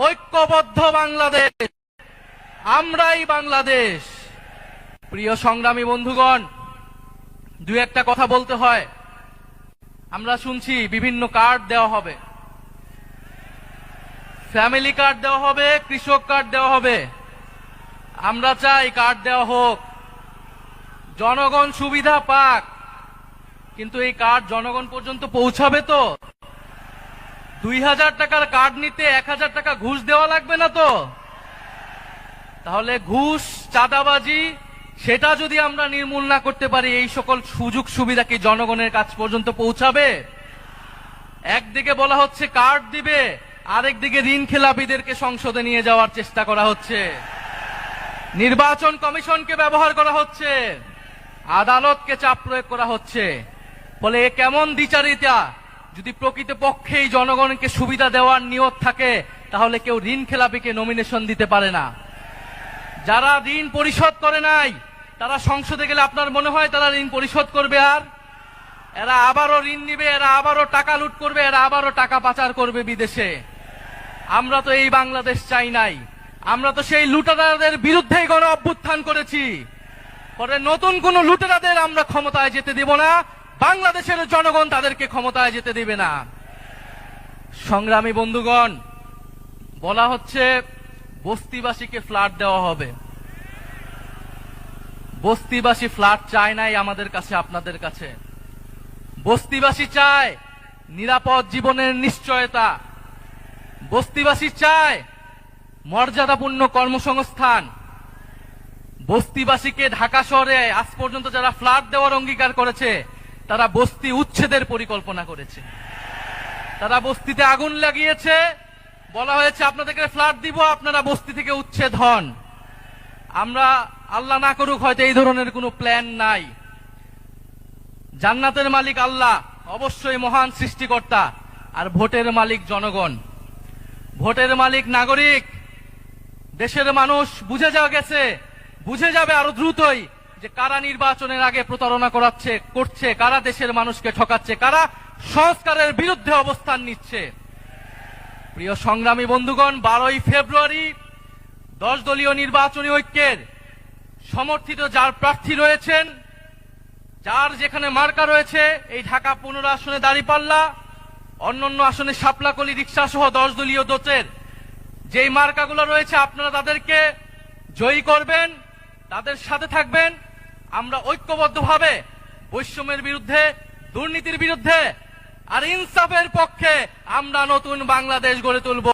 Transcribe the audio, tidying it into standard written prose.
ঐক্যবদ্ধ বাংলাদেশ, আমরাই বাংলাদেশ। প্রিয় সংগ্রামী বন্ধুগণ, দুই একটা কথা বলতে হয়। আমরা শুনছি বিভিন্ন কার্ড দেওয়া হবে, ফ্যামিলি কার্ড দেওয়া হবে, কৃষক কার্ড দেওয়া হবে। আমরা চাই কার্ড দেওয়া হোক, জনগণ সুবিধা পাক, কিন্তু এই কার্ড জনগণ পর্যন্ত পৌঁছাবে তো? 2000 টাকার কার্ড নিতে 1000 টাকা ঘুষ দেওয়া লাগবে না তো? তাহলে ঘুষ, চাঁদাবাজি সেটা যদি আমরা নির্মূল না করতে পারি, এই সকল সুযোগ সুবিধা কি জনগণের কাছ পর্যন্ত পৌঁছাবে? একদিকে বলা হচ্ছে কার্ড দিবে, আরেকদিকে ঋণ খেলাপিদেরকে সংসদে নিয়ে যাওয়ার চেষ্টা করা হচ্ছে, নির্বাচন কমিশনকে ব্যবহার করা হচ্ছে, আদালতকে চাপ প্রয়োগ করা হচ্ছে। ফলে এ কেমন দ্বিচারিতা? যদি প্রকৃতপক্ষেই জনগণকে সুবিধা দেওয়ার নিয়ত থাকে, তাহলে কেউ ঋণ খেলাপিকে নমিনেশন দিতে পারে না। যারা ঋণ পরিশোধ করে নাই, তারা সংসদে গেলে আপনার মনে হয় তারা ঋণ পরিশোধ করবে? আর এরা আবারও ঋণ নিবে, এরা আবারও টাকা লুট করবে, এরা আবারও টাকা পাচার করবে বিদেশে। আমরা তো এই বাংলাদেশ চাই নাই। আমরা তো সেই লুটেরাদের বিরুদ্ধেই গণ অভ্যুত্থান করেছি। পরে নতুন কোন লুটেরাদের আমরা ক্ষমতায় যেতে দেব না, বাংলাদেশের জনগণ তাদেরকে ক্ষমতায় যেতে দেবে না। সংগ্রামী বন্ধুগণ, বলা হচ্ছে বস্তিবাসীকে ফ্ল্যাট দেওয়া হবে। বস্তিবাসী ফ্ল্যাট চায় নাই আমাদের কাছে, আপনাদের কাছে। বস্তিবাসী চায় নিরাপদ জীবনের নিশ্চয়তা। বস্তিবাসী চায় মর্যাদাপূর্ণ কর্মসংস্থান। বস্তিবাসীকে ঢাকা শহরে আজ পর্যন্ত যারা ফ্ল্যাট দেওয়ার অঙ্গীকার করেছে, তারা বস্তি উচ্ছেদের পরিকল্পনা করেছে। তারা বস্তিতে আগুন লাগিয়েছে, বলা হয়েছে আপনাদেরকে ফ্ল্যাট দিব, আপনারা বস্তি থেকে উচ্ছেদ হন। আমরা আল্লাহ না করুক হয়তো এই ধরনের কোনো প্ল্যান নাই। জান্নাতের মালিক আল্লাহ, অবশ্যই মহান সৃষ্টিকর্তা, আর ভোটের মালিক জনগণ, ভোটের মালিক নাগরিক। দেশের মানুষ বুঝে যাবে আরো দ্রুতই যে কারা নির্বাচনের আগে প্রতারণা করছে, কারা দেশের মানুষকে ঠকাচ্ছে, কারা সংস্কারের বিরুদ্ধে অবস্থান নিচ্ছে। প্রিয় সংগ্রামী বন্ধুগণ, 12ই ফেব্রুয়ারি 10 দলীয় নির্বাচনী ঐক্যের সমর্থিত যার প্রার্থী রয়েছেন, যার যেখানে মার্কা রয়েছে, এই ঢাকা 15 আসনে দাঁড়িপাল্লা, অন্যান্য আসনে শাপলাকলি, রিক্সা সহ 10 দলীয় জোটের যেই মার্কাগুলো রয়েছে, আপনারা তাদেরকে জয়ী করবেন, তাদের সাথে থাকবেন। আমরা ঐক্যবদ্ধভাবে বৈষম্যের বিরুদ্ধে, দুর্নীতির বিরুদ্ধে আর ইনসাফের পক্ষে আমরা নতুন বাংলাদেশ গড়ে তুলব।